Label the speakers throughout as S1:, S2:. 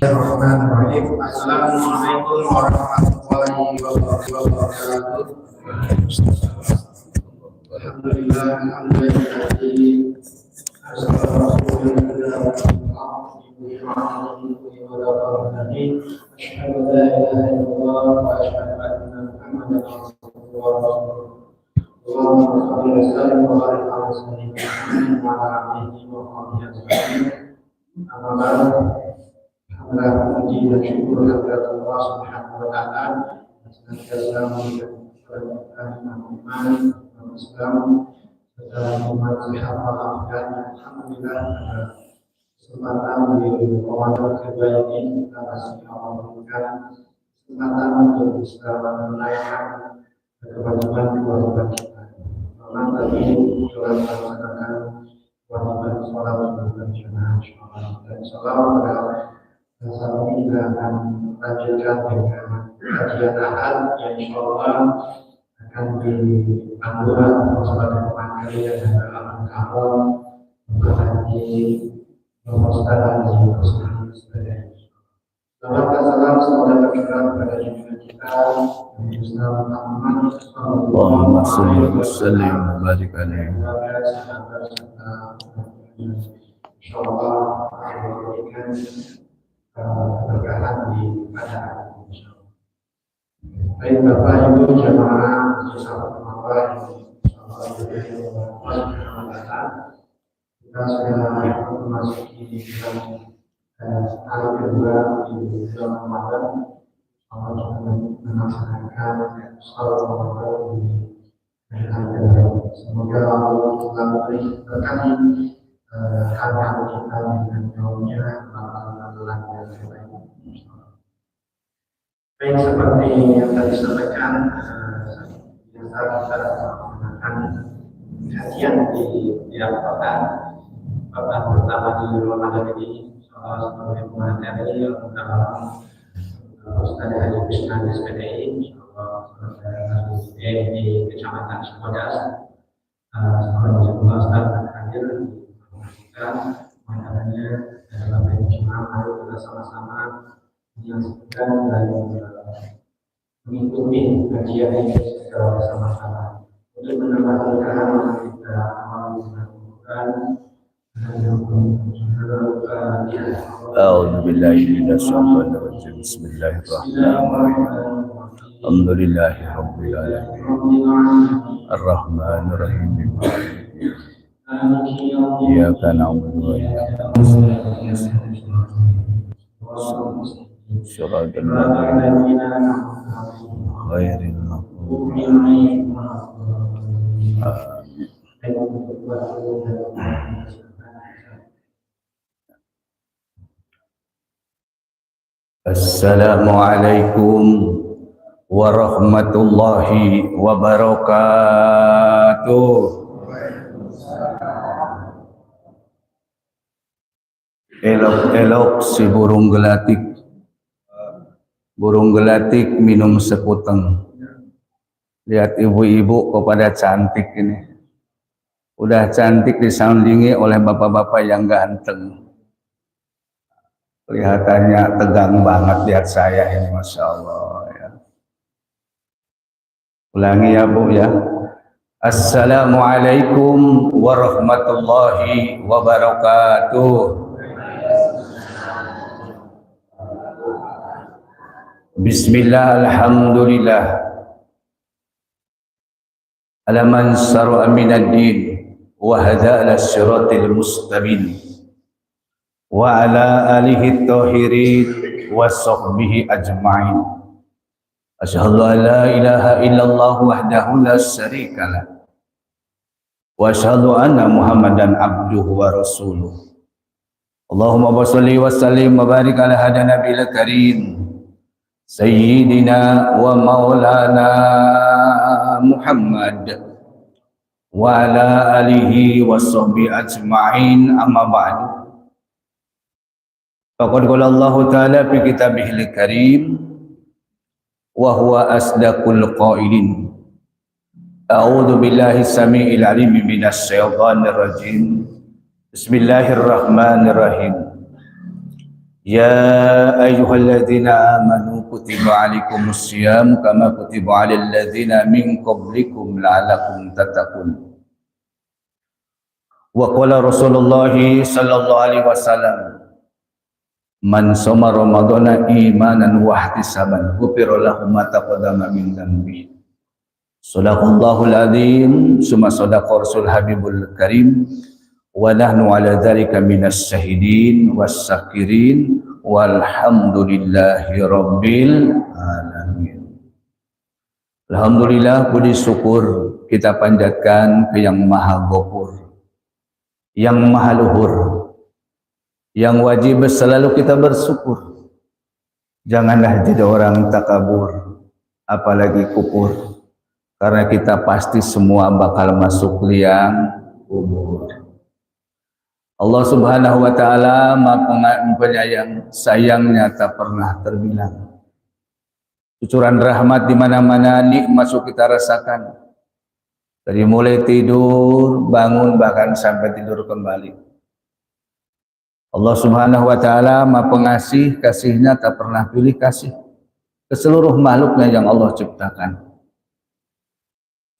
S1: Bismillahirrahmanirrahim. Assalamualaikum warahmatullahi wabarakatuh. Alhamdulillah, alhamdulillah. Alhamdulillah, puji dan syukur kepada Allah Subhanahu wa taala senantiasa memberikan iman Islam serta umat sahabat dan alhamdulillah pada kesempatan di Ramadan kedua ini kita masih memberikan kesempatan untuk bisa menunaikan kewajiban kewajiban kita. Memang tadi telah melaksanakan kewajiban sholat berjamaah dan sholat pada saat ini kita akan lanjutkan dengan kajian ahad yang insyaallah akan dipandu sebagai materi dalam kamu mengkaji pemusnahan di perusahaan sebagainya. Selamat salam semoga tercurah pada junjungan kita Nabi Muhammad
S2: Allahumma shalli wa sallim wa barik alaihi.
S1: Insyaallah akan memberikan keberkahan di pada baik Bapak Ibu jamaah sahabat Allah kita sudah memasuki hari kedua di bulan Ramadan. Allah juga melaksanakan sholat Ramadan di hari kedua. Semoga Allah telah berkati hati kita dengan kaumnya yang terbaik. Baik, seperti yang tadi disampaikan, biasa kita menggunakan kajian di tiap pekan pertama di Ramadan ini sebagai materi dalam Ustaz Haji Bisnan SPDI di Kecamatan Cibodas. Semoga Ustaz akan hadir kita mengenainya dalam Jemaah. Mari kita sama-sama menyaksikan dan mengikuti kajian ini secara bersama-sama untuk menambah keberkahan kita amal Al-Quran.
S2: A'udzu billahi minasyaitonir rajim. Bismillahirrahmanirrahim. Alhamdulillahi rabbil alamin. Ar-Rahmanir Rahim. Iyyaka na'budu wa iyyaka nasta'in. Shiratal ladzina ghairil maghdubi 'alaihim Assalamualaikum warahmatullahi wabarakatuh. Elok-elok si burung gelatik minum sekuteng. Lihat ibu-ibu kepada cantik ini. Udah cantik disandingi oleh bapak-bapak yang ganteng. Kelihatannya tegang banget lihat saya ini, Masya Allah ya. Ulangi ya Bu ya. Assalamualaikum warahmatullahi wabarakatuh. Bismillah, alhamdulillah. Alaman sar'a minad din wa hada ala siratil mustaqim. Wa ala alihi at-tahirin wa sahbihi ajma'in. Asyhadu an la ilaha illallah wahdahu la syarika lah. Wa asyhadu anna Muhammadan abduhu wa rasuluh. Allahumma shalli wa sallim wa barik ala hada nabiyil karim Sayyidina wa maulana Muhammad wa ala alihi wa sahbihi ajma'in, amma ba'du. Faqad qala Allah ta'ala fi kitabihil karim wa huwa asdaqul qailin. A'udzu billahi samii'il 'aliim minasy syaithaanir rajiim. Bismillahirrahmanirrahim. يا أيها الذين آمنوا كتب عليكم الصيام كما كتب على الذين من قبلكم لعلكم تتقون وقال رسول الله صلى الله عليه وسلم من صام رمضان إيمانا واحتسابا غفر له ما تقدم من ذنبه صدق الله العظيم ثم صدق رسول حبيب الكريم ونحن على ذلك من الشاهدين والشاكرين والحمد لله رب العالمين. Alhamdulillah, puji syukur kita panjatkan ke yang maha ghafur, yang maha luhur, yang wajib selalu kita bersyukur. Janganlah jadi orang takabur, apalagi kufur, karena kita pasti semua bakal masuk liang kubur. Allah Subhanahu wa taala Maha Penyayang, sayangnya tak pernah terbilang. Cucuran rahmat di mana-mana, nikmat kita rasakan. Dari mulai tidur, bangun, bahkan sampai tidur kembali. Allah Subhanahu wa taala Maha Pengasih, kasihnya tak pernah pilih kasih ke seluruh makhluknya yang Allah ciptakan.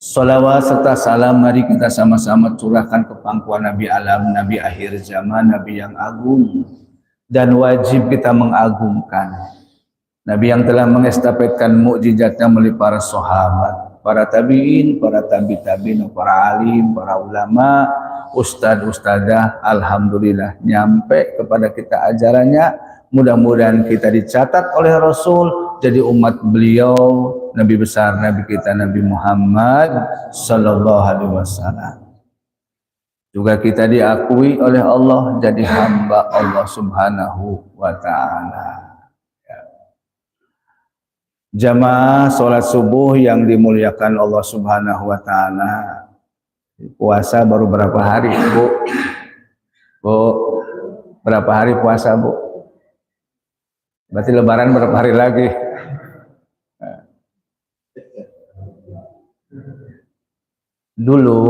S2: Salawat serta salam mari kita sama-sama curahkan ke pangkuan Nabi alam, Nabi akhir zaman, Nabi yang agung dan wajib kita mengagungkan. Nabi yang telah mengestafetkan mukjizatnya melalui para sahabat, para tabi'in, para tabi'-tabi'in, para alim, para ulama, ustad-ustadzah, alhamdulillah nyampe kepada kita ajarannya. Mudah-mudahan kita dicatat oleh Rasul jadi umat beliau, Nabi besar, Nabi kita, Nabi Muhammad sallallahu alaihi wasallam. Juga kita diakui oleh Allah jadi hamba Allah Subhanahu wa taala. Jamaah salat subuh yang dimuliakan Allah Subhanahu wa taala. Puasa baru berapa hari, Bu? Bu, berapa hari puasa, Bu? Berarti lebaran berapa hari lagi? Dulu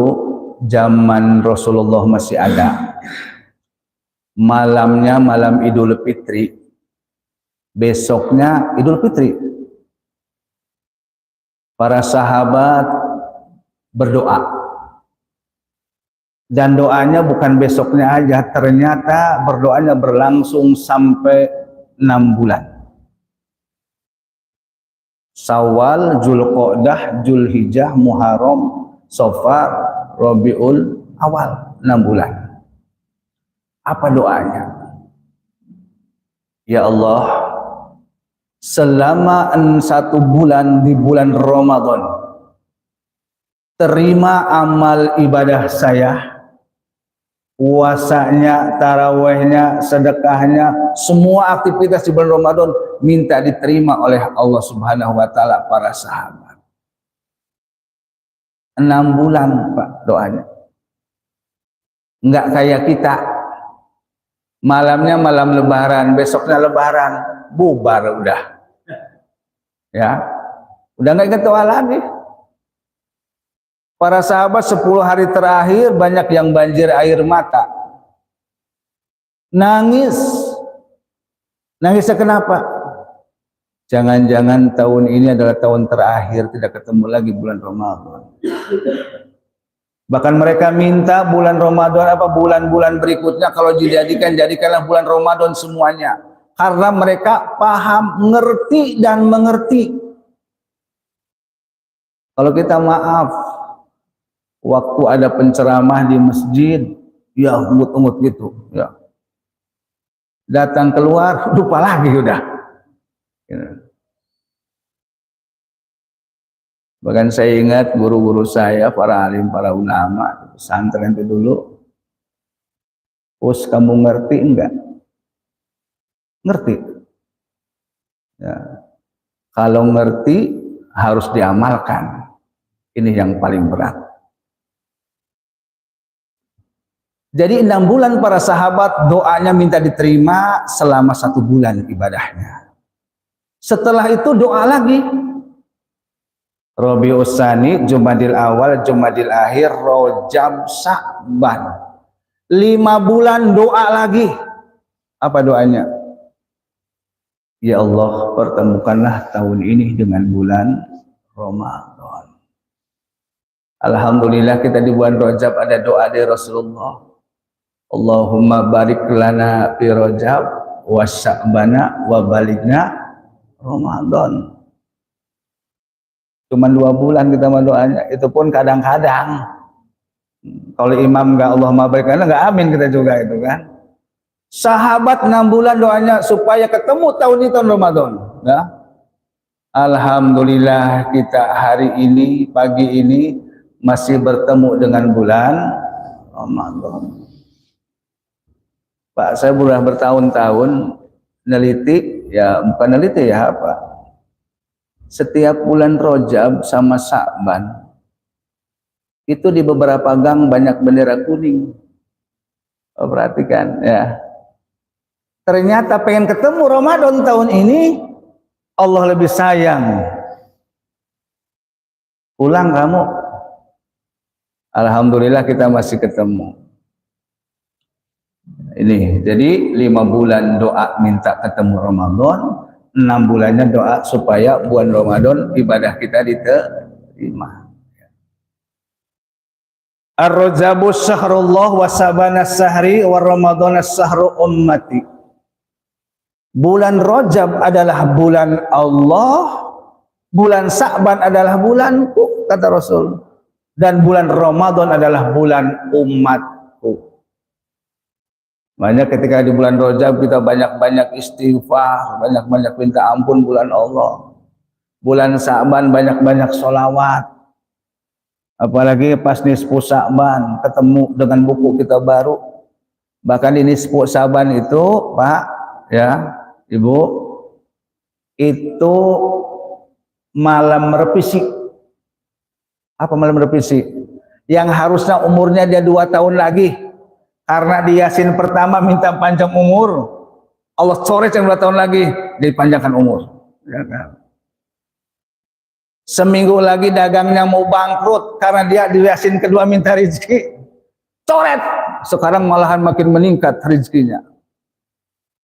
S2: zaman Rasulullah masih ada, malamnya malam Idul Fitri, besoknya Idul Fitri, para sahabat berdoa, dan doanya bukan besoknya aja, ternyata berdoanya berlangsung sampai 6 bulan. Syawal, Zulqa'dah, Zulhijjah, Muharram, Safar, Rabiul Awal, 6 bulan. Apa doanya? Ya Allah, selama 1 bulan di bulan Ramadan, terima amal ibadah saya, puasanya, tarawihnya, sedekahnya, semua aktivitas di bulan Ramadan minta diterima oleh Allah Subhanahu wa taala para sahabat. 6 bulan, Pak, doanya. Enggak kayak kita. Malamnya malam lebaran, besoknya lebaran, bubar udah. Ya. Udah enggak ingat doa lagi. Para sahabat 10 hari terakhir banyak yang banjir air mata. Nangis. Nangisnya kenapa? Jangan-jangan tahun ini adalah tahun terakhir tidak ketemu lagi bulan Ramadan. Bahkan mereka minta bulan Ramadan bulan-bulan berikutnya kalau jadikanlah bulan Ramadan semuanya. Karena mereka paham, ngerti dan mengerti. Kalau kita maaf, waktu ada penceramah di masjid, ya ungut-ungut gitu, ya. Datang keluar, lupa lagi udah. Bahkan saya ingat guru-guru saya, para alim, para ulama, pesantren itu dulu, "Us, kamu ngerti enggak?" Ngerti. Ya. Kalau ngerti harus diamalkan. Ini yang paling berat. Jadi 6 bulan para sahabat doanya minta diterima selama 1 bulan ibadahnya. Setelah itu doa lagi. Rabiul Tsani, Jumadil Awal, Jumadil Akhir, Rajab, Sya'ban. 5 bulan doa lagi. Apa doanya? Ya Allah, pertemukanlah tahun ini dengan bulan Ramadan. Alhamdulillah kita di bulan Rajab ada doa dari Rasulullah. Allahumma barik lana fi Rajab wa Sya'bana wa baligna Ramadan. Cuman 2 bulan kita mendoanya, itu pun kadang-kadang. Kalau imam enggak Allahumma barik lana, enggak amin kita juga itu kan. Sahabat 6 bulan doanya supaya ketemu tahun ini tahun Ramadan. Ya. Alhamdulillah kita hari ini, pagi ini masih bertemu dengan bulan Ramadan. Pak, saya sudah bertahun-tahun neliti, ya bukan neliti ya Pak. Setiap bulan Rajab sama Sya'ban itu di beberapa gang banyak bendera kuning. Oh, perhatikan ya. Ternyata pengen ketemu Ramadan tahun ini, Allah lebih sayang. Pulang kamu. Alhamdulillah kita masih ketemu. Ini, jadi 5 bulan doa minta ketemu Ramadan, 6 bulannya doa supaya bulan Ramadan ibadah kita diterima. Ar-Rajabus syahrullah wa sabanas sahri wa Ramadanus sahru ummati. Bulan Rajab adalah bulan Allah, bulan Sya'ban adalah bulanku, kata Rasul. Dan bulan Ramadan adalah bulan umatku. Makanya ketika di bulan Rajab kita banyak-banyak istighfar, banyak-banyak minta ampun bulan Allah. Bulan Sya'ban banyak-banyak sholawat. Apalagi pas nisfu Sya'ban ketemu dengan buku kita baru. Bahkan di nisfu Sya'ban itu, Pak, ya, Ibu, itu malam revisi. Apa malam revisi? Yang harusnya umurnya dia 2 tahun lagi, karena di Yasin pertama minta panjang umur, Allah coret yang 2 tahun lagi dipanjangkan umur. Ya kan? Seminggu lagi dagangnya mau bangkrut karena dia di Yasin kedua minta rezeki, coret. Sekarang malahan makin meningkat rezekinya.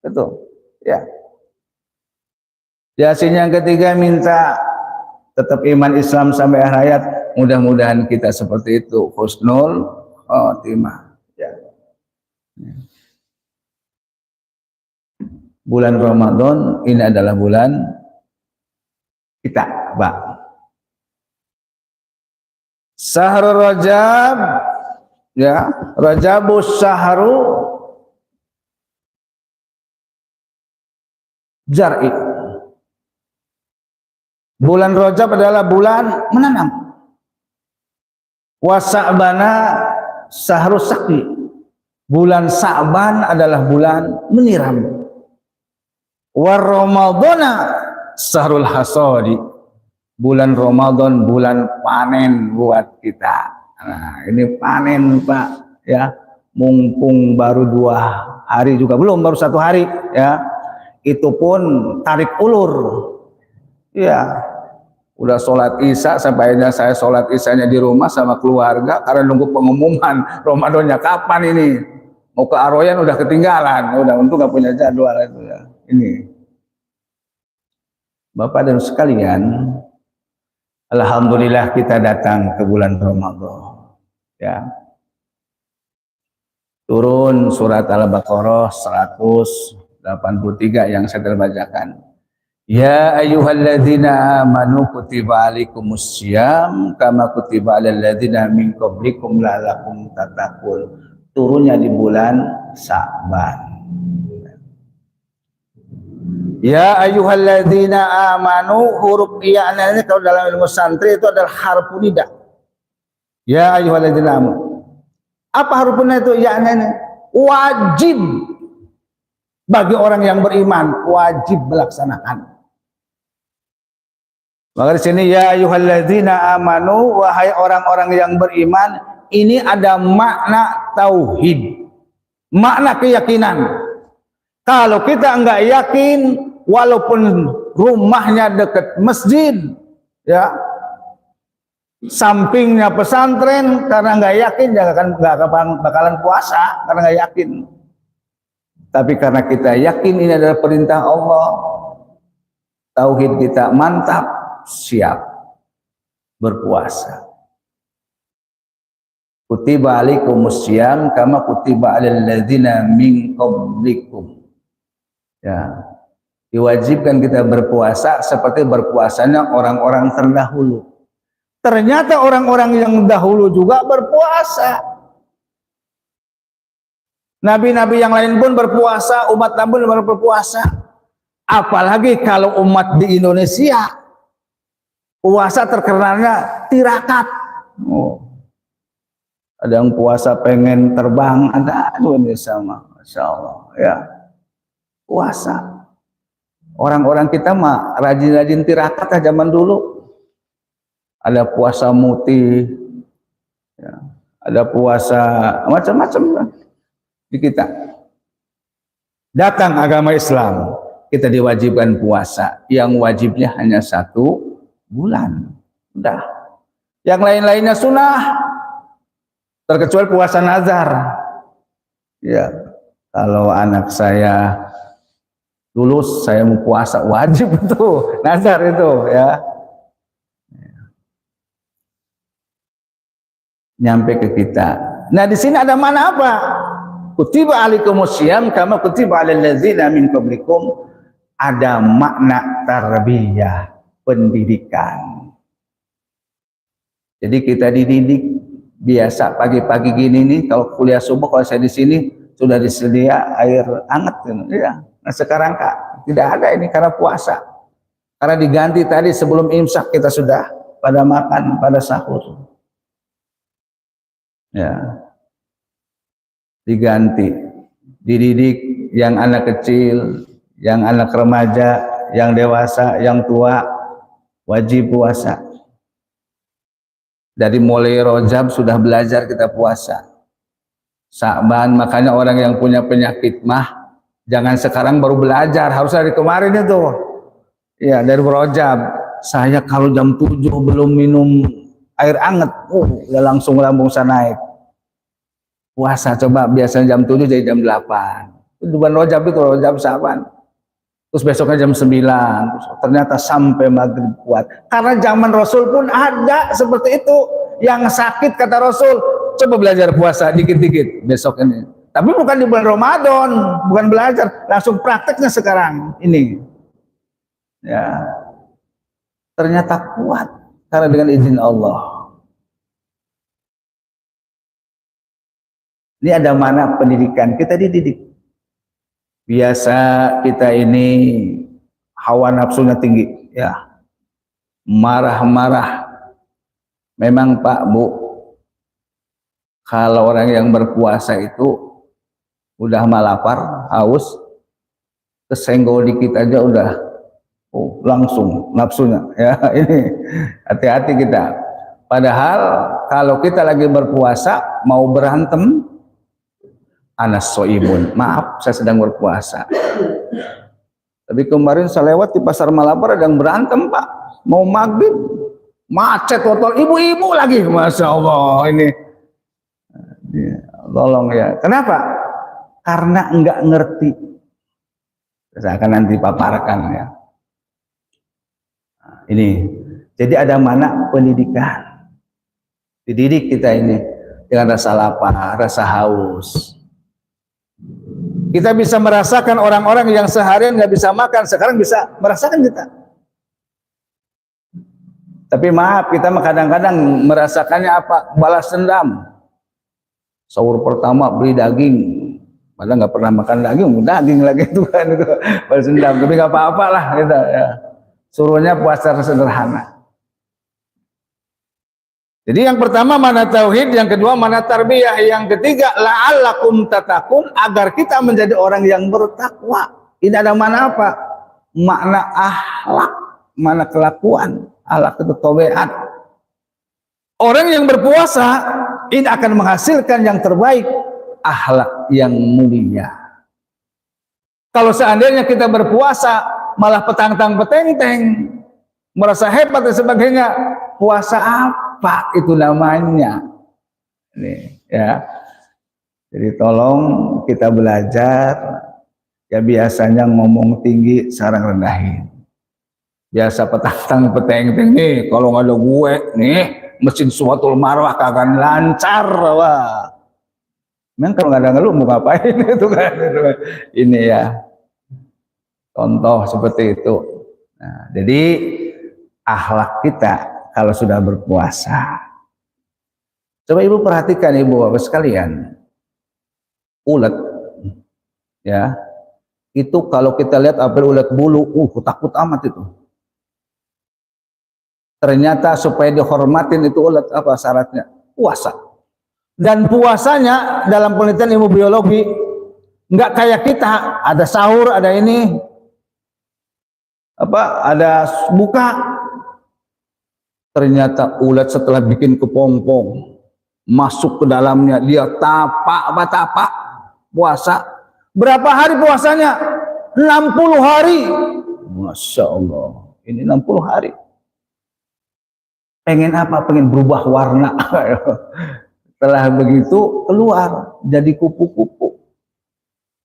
S2: Betul. Ya. Yasin yang ketiga minta tetap iman Islam sampai akhir hayat. Mudah-mudahan kita seperti itu, husnul khotimah. Ya. Bulan Ramadan ini adalah bulan kita, Pak. Syahrul Rajab, ya, Rajabus sahru Jar'i. Bulan Rajab adalah bulan menanam. Wa Sya'bana sahru sakti. Bulan Sya'ban adalah bulan menyiram. Wa Ramadana sahrul hasadi. Bulan Ramadan bulan panen buat kita. Nah, ini panen, Pak, ya. Mumpung baru 2 hari juga belum, baru 1 hari, ya. Itu pun tarik ulur. Ya, udah sholat isya, sampai akhirnya saya sholat isyanya di rumah sama keluarga karena nunggu pengumuman Ramadannya kapan ini. Mau ke Aroyan udah ketinggalan, udah untuk nggak punya jadwal itu ya. Ini, Bapak dan sekalian, alhamdulillah kita datang ke bulan Ramadan. Ya, turun surat Al-Baqarah 183 yang saya terbacakan. Ya ayyuhalladzina amanu kutiba alaikumus syiyam kama kutiba alal ladzina min qablikum la'allakum tattaqun. Turunnya di bulan Sya'ban. Ya ayyuhalladzina amanu, huruf iya ini kalau dalam ilmu santri itu adalah harfu nida. Ya ayyuhalladzina amanu. Apa hurufnya itu? Ya ini wajib bagi orang yang beriman, wajib melaksanakan. Maka di sini ya ayyuhalladzina amanu, wahai orang-orang yang beriman, ini ada makna tauhid, makna keyakinan. Kalau kita enggak yakin, walaupun rumahnya dekat masjid, ya, sampingnya pesantren, karena enggak yakin jangan bakalan puasa karena enggak yakin. Tapi karena kita yakin ini adalah perintah Allah, tauhid kita mantap, siap berpuasa. Kutiba alaikumus syiyam kama kutiba alal ladzina min qablikum. Ya. Diwajibkan kita berpuasa seperti berpuasanya orang-orang terdahulu. Ternyata orang-orang yang dahulu juga berpuasa. Nabi-nabi yang lain pun berpuasa, umat Nabi pun berpuasa. Apalagi kalau umat di Indonesia, puasa terkenalnya tirakat. Oh. Ada yang puasa pengen terbang, ada ini sama, Masya Allah. Ya, puasa. Orang-orang kita mah rajin-rajin tirakat zaman dulu. Ada puasa muti, ya. Ada puasa macam-macam di kita. Datang agama Islam, kita diwajibkan puasa. Yang wajibnya hanya 1 bulan. Udah. Yang lain-lainnya sunnah. Terkecuali puasa nazar. Ya, kalau anak saya lulus, saya mau puasa, wajib itu nazar itu ya. Nyampe ke kita. Nah, di sini ada mana apa? Kutiba alaikumus syiyam kama kutiba alal ladzina min qablikum. Ada makna tarbiyah, pendidikan. Jadi kita dididik. Biasa pagi-pagi gini nih, kalau kuliah subuh, kalau saya di sini sudah disedia air hangat, ya. Nah sekarang Kak, tidak ada ini karena puasa. Karena diganti tadi sebelum imsak kita sudah pada makan, pada sahur. Ya, diganti, dididik yang anak kecil, yang anak remaja, yang dewasa, yang tua, wajib puasa. Dari mulai Rajab sudah belajar kita puasa. Sa'ban, makanya orang yang punya penyakit mah jangan sekarang baru belajar, harus dari kemarin itu. Ya, dari Rajab. Saya kalau jam 7 belum minum air hangat, udah langsung lambung saya naik. Puasa coba biasanya jam 7 jadi jam 8. Itu bukan Rajab itu, Rajab Sa'ban. Terus besoknya jam 9, ternyata sampai maghrib kuat. Karena zaman Rasul pun ada seperti itu. Yang sakit kata Rasul, coba belajar puasa dikit-dikit besok ini. Tapi bukan di bulan Ramadan, bukan belajar, langsung prakteknya sekarang ini. Ya, ternyata kuat karena dengan izin Allah. Ini ada mana pendidikan, kita dididik. Biasa kita ini hawa nafsunya tinggi, ya, marah-marah. Memang Pak Bu, kalau orang yang berpuasa itu udah malapar, haus, kesenggol dikit aja udah, langsung nafsunya, ya. Ini hati-hati kita. Padahal kalau kita lagi berpuasa mau berantem, anas soimun, maaf saya sedang berpuasa. Tapi kemarin saya lewat di pasar Malabar ada yang berantem Pak, mau maghrib macet total, ibu-ibu lagi, Masya Allah ini. Tolong ya, kenapa? Karena enggak ngerti. Saya akan nanti paparkan ya. Nah, ini, jadi ada mana pendidikan. Dididik kita ini dengan rasa lapar, rasa haus. Kita bisa merasakan orang-orang yang seharian nggak bisa makan, sekarang bisa merasakan kita. Tapi maaf, kita kadang-kadang merasakannya apa? Balas dendam. Sahur pertama beli daging, padahal nggak pernah makan daging lagi itu kan itu balas dendam. Tapi nggak apa-apa lah gitu ya. Suruhnya puasa sederhana. Jadi yang pertama mana tauhid, yang kedua mana tarbiyah, yang ketiga la'allakum tatakun, agar kita menjadi orang yang bertakwa. Ini ada mana apa? Makna akhlak, mana kelakuan, akhlak itu tabiat. Orang yang berpuasa ini akan menghasilkan yang terbaik, akhlak yang mulia. Kalau seandainya kita berpuasa malah petang-peteng, merasa hebat dan sebagainya, puasa apa itu namanya? Ini ya. Jadi tolong kita belajar, ya biasanya ngomong tinggi sekarang rendahin. Biasa petang peteng nih, kalau nggak ada gue nih, mesin suatul marwah kagak lancar, wah. Memang kalau nggak ada ngeluh mau ngapain itu kan? Ini ya contoh seperti itu. Nah, jadi akhlak kita kalau sudah berpuasa. Coba ibu perhatikan ibu bapak sekalian, ulet ya itu kalau kita lihat apel ulet bulu, takut amat itu. Ternyata supaya dihormatin itu ulet apa syaratnya? Puasa. Dan puasanya dalam penelitian ilmu biologi nggak kayak kita, ada sahur, ada ini, ada buka. Ternyata ulat setelah bikin kepompong, masuk ke dalamnya, dia tapak puasa. Berapa hari puasanya? 60 hari. Masya Allah, ini 60 hari. Pengen apa? Pengen berubah warna. Setelah begitu keluar jadi kupu-kupu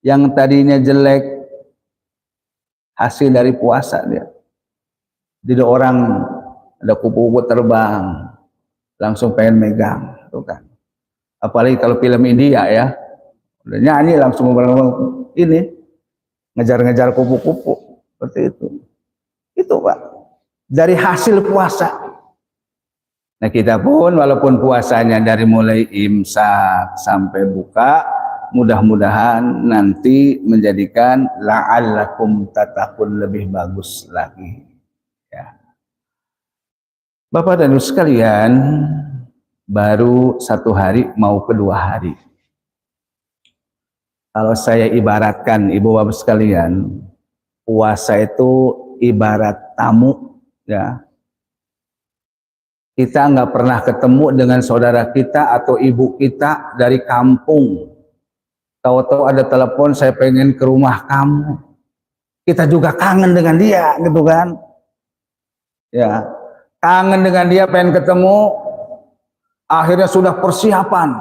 S2: yang tadinya jelek, hasil dari puasa dia. Jadi orang ada kupu-kupu terbang langsung pengen megang, tuh kan. Apalagi kalau film India ya, udah nyanyi langsung ini ngejar-ngejar kupu-kupu seperti itu. Itu Pak, dari hasil puasa. Nah kita pun walaupun puasanya dari mulai imsak sampai buka, mudah-mudahan nanti menjadikan la'allakum tattaqun lebih bagus lagi. Ya. Bapak dan Ibu sekalian, baru 1 hari mau kedua hari. Kalau saya ibaratkan ibu bapak sekalian, puasa itu ibarat tamu ya. Kita nggak pernah ketemu dengan saudara kita atau ibu kita dari kampung. Tahu-tahu ada telepon, saya pengen ke rumah kamu. Kita juga kangen dengan dia, gitu kan? Ya, kangen dengan dia, pengen ketemu. Akhirnya sudah persiapan.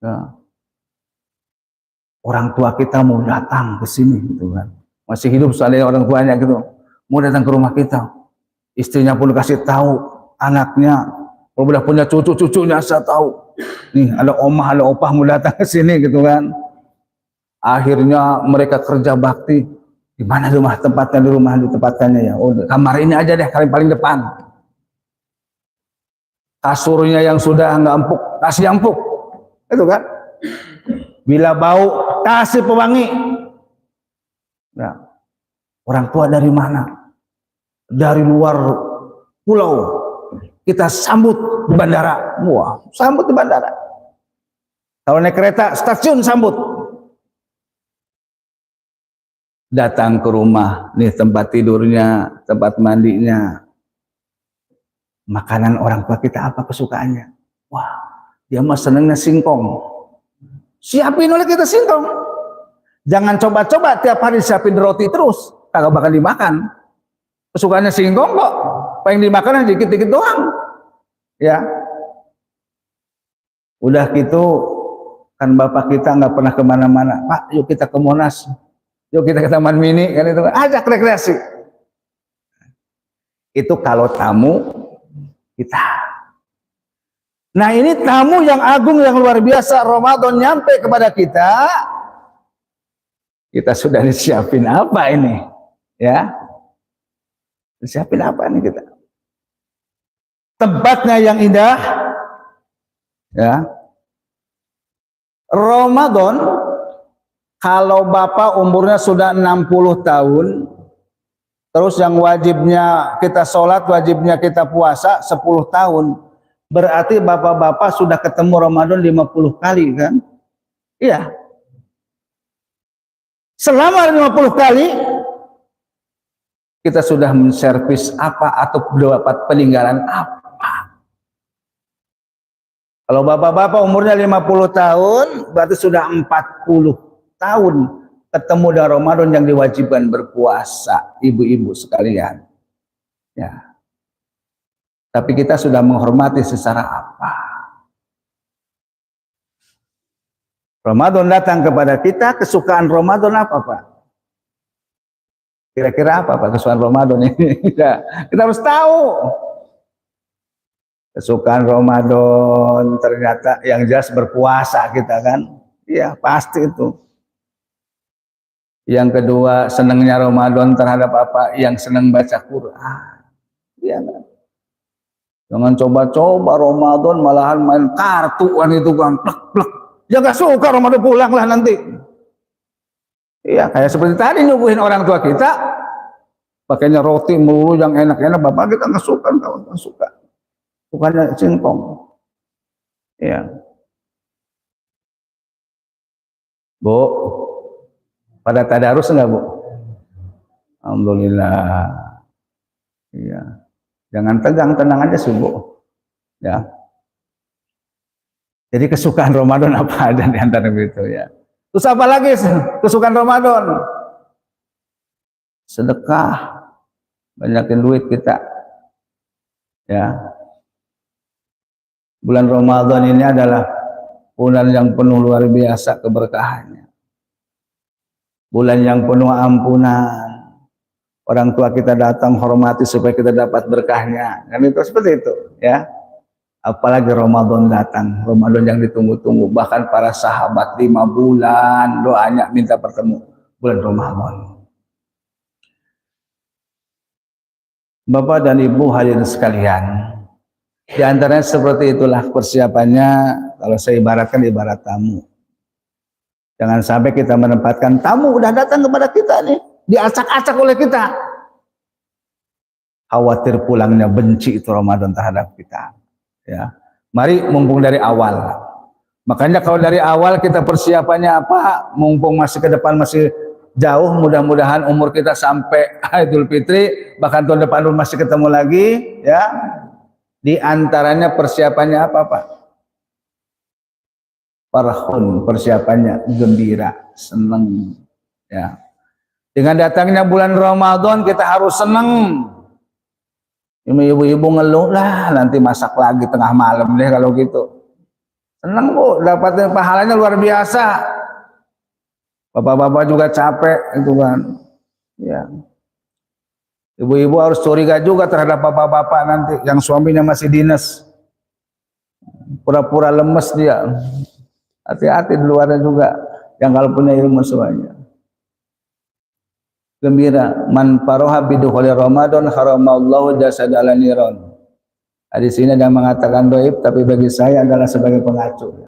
S2: Ya. Orang tua kita mau datang ke sini, gitu kan? Masih hidup soalnya orang tuanya gitu, mau datang ke rumah kita. Istrinya pun kasih tahu, anaknya, kalau udah punya cucu-cucunya saya tahu. Nih ada omah, ada opah mau datang ke sini gitu kan. Akhirnya mereka kerja bakti. Di mana rumah tempatnya, di rumah ditempatkannya ya. Oh, kamar ini aja deh, paling depan. Kasurnya yang sudah nggak empuk, kasih empuk. Itu kan. Bila bau, kasih pewangi. Nah, orang tua dari mana? Dari luar pulau, kita sambut di bandara. Wah, sambut di bandara. Kalau naik kereta, stasiun sambut. Datang ke rumah, nih tempat tidurnya, tempat mandinya. Makanan orang tua kita apa kesukaannya? Wah, dia mah senengnya singkong. Siapin oleh kita singkong. Jangan coba-coba tiap hari siapin roti terus, kagak bakal dimakan. Kesukaannya singkong kok, pengen dimakan dikit-dikit doang. Ya. Udah gitu, kan bapak kita nggak pernah kemana-mana. Pak, yuk kita ke Monas. Yuk kita ke Taman Mini. Kan itu, ajak rekreasi. Itu kalau tamu kita. Nah ini tamu yang agung, yang luar biasa. Ramadan nyampe kepada kita. Kita sudah disiapin apa ini? Ya. Siapin apa nih kita? Tempatnya yang indah, ya. Ramadan, kalau bapak umurnya sudah 60 tahun, terus yang wajibnya kita sholat, wajibnya kita puasa 10 tahun, berarti bapak-bapak sudah ketemu Ramadan 50 kali kan? Iya. Selama 50 kali, kita sudah menservis apa atau dapat peninggalan apa. Kalau bapak-bapak umurnya 50 tahun, berarti sudah 40 tahun ketemu dengan Ramadan yang diwajibkan berpuasa, ibu-ibu sekalian. Ya. Tapi kita sudah menghormati secara apa? Ramadan datang kepada kita, kesukaan Ramadan apa Pak? Kira-kira apa Pak kesukaan Ramadan ini? Kita harus tahu. Kesukaan Ramadan ternyata yang jelas berpuasa kita kan. Iya, pasti itu. Yang kedua, senangnya Ramadan terhadap apa? Yang senang baca Quran. Iya kan? Jangan coba-coba Ramadan malahan main kartuan itu kan, plek-plek. Ya gak suka Ramadan, pulanglah nanti. Iya, kayak seperti tadi nyuguhin orang tua kita, pakainya roti melulu yang enak-enak, bapak kita nggak suka, kawan nggak suka. Bukannya singkong. Iya. Bu, pada tadarus enggak, Bu? Alhamdulillah. Iya. Jangan tegang, tenang aja subuh. Ya. Jadi kesukaan Ramadan apa ada di antara itu ya. Terus apa lagi kesukaan Ramadan? Sedekah. Banyakin duit kita. Ya. Bulan Ramadan ini adalah bulan yang penuh luar biasa keberkahannya. Bulan yang penuh ampunan. Orang tua kita datang hormati supaya kita dapat berkahnya. Kan itu seperti itu, ya. Apalagi Ramadan datang, Ramadan yang ditunggu-tunggu. Bahkan para sahabat 5 bulan doanya minta bertemu bulan Ramadan. Bapak dan Ibu hadirin sekalian, di antaranya seperti itulah persiapannya. Kalau saya ibaratkan ibarat tamu. Jangan sampai kita menempatkan tamu udah datang kepada kita nih, diacak-acak oleh kita. Khawatir pulangnya benci itu Ramadan terhadap kita. Ya, mari mumpung dari awal. Makanya kalau dari awal kita persiapannya apa? Mumpung masih ke depan masih jauh, mudah-mudahan umur kita sampai Idul Fitri, bahkan tahun depan masih ketemu lagi, ya. Di antaranya persiapannya apa, Pak? Farhun, persiapannya gembira, senang, ya. Dengan datangnya bulan Ramadan kita harus senang. Ibu-ibu ngeluh lah, nanti masak lagi tengah malam deh kalau gitu. Senang Bu, dapatnya pahalanya luar biasa. Bapak-bapak juga capek itu kan. Ya. Ibu-ibu harus curiga juga terhadap bapak-bapak nanti yang suaminya masih dinas. Pura-pura lemes dia. Hati-hati di luarnya juga yang kalau punya ilmu semuanya. Gembira, man faroha bidukhuli Ramadan haramallahu jasadalan niron. Hadis ini ada mengatakan dhaif, tapi bagi saya adalah sebagai pengacu.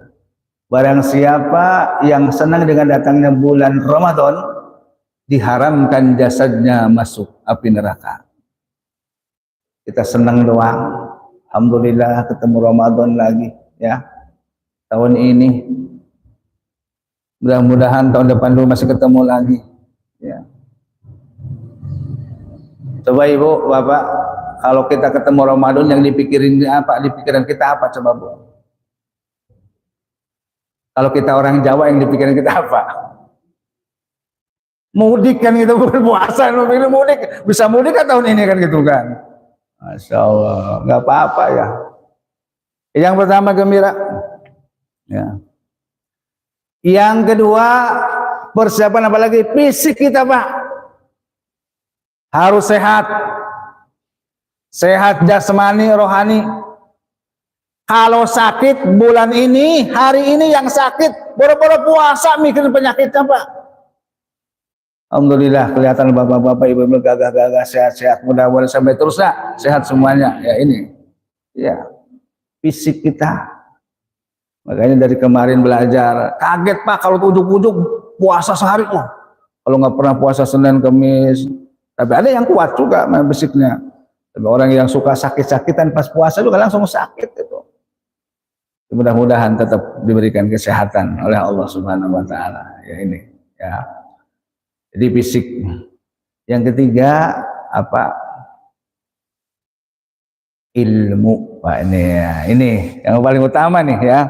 S2: Barang siapa yang senang dengan datangnya bulan Ramadan, diharamkan jasadnya masuk api neraka. Kita senang doang. Alhamdulillah ketemu Ramadan lagi, ya. Tahun ini. Mudah-mudahan tahun depan dulu masih ketemu lagi, ya. Coba Ibu, Bapak, kalau kita ketemu Ramadan yang dipikirin apa? Di pikiran kita apa coba Bu? Kalau kita orang Jawa yang dipikirin kita apa? Mudik kan gitu, bukan puasa, mudik. Bisa mudik kan tahun ini kan gitu kan? Masya Allah, nggak apa-apa ya. Yang pertama gembira. Ya. Yang kedua, persiapan apa lagi? Fisik kita Pak. Harus sehat. Sehat jasmani, rohani. Kalau sakit bulan ini, hari ini yang sakit, boro-boro puasa mikirin penyakitnya Pak. Alhamdulillah kelihatan bapak-bapak, ibu-ibu gagah-gagah, sehat-sehat, mudah-mudahan sampai terusnya sehat semuanya. Ya ini, ya fisik kita. Makanya dari kemarin belajar, kaget Pak kalau ujuk-ujuk puasa sehari. Oh, kalau nggak pernah puasa Senin, Kamis. Tapi ada yang kuat juga fisiknya. Tapi orang yang suka sakit-sakitan pas puasa juga langsung sakit itu. Mudah-mudahan tetap diberikan kesehatan oleh Allah Subhanahu wa taala. Ya ini, ya. Jadi fisik. Yang ketiga apa? Ilmu, Pak. Ini yang paling utama nih ya.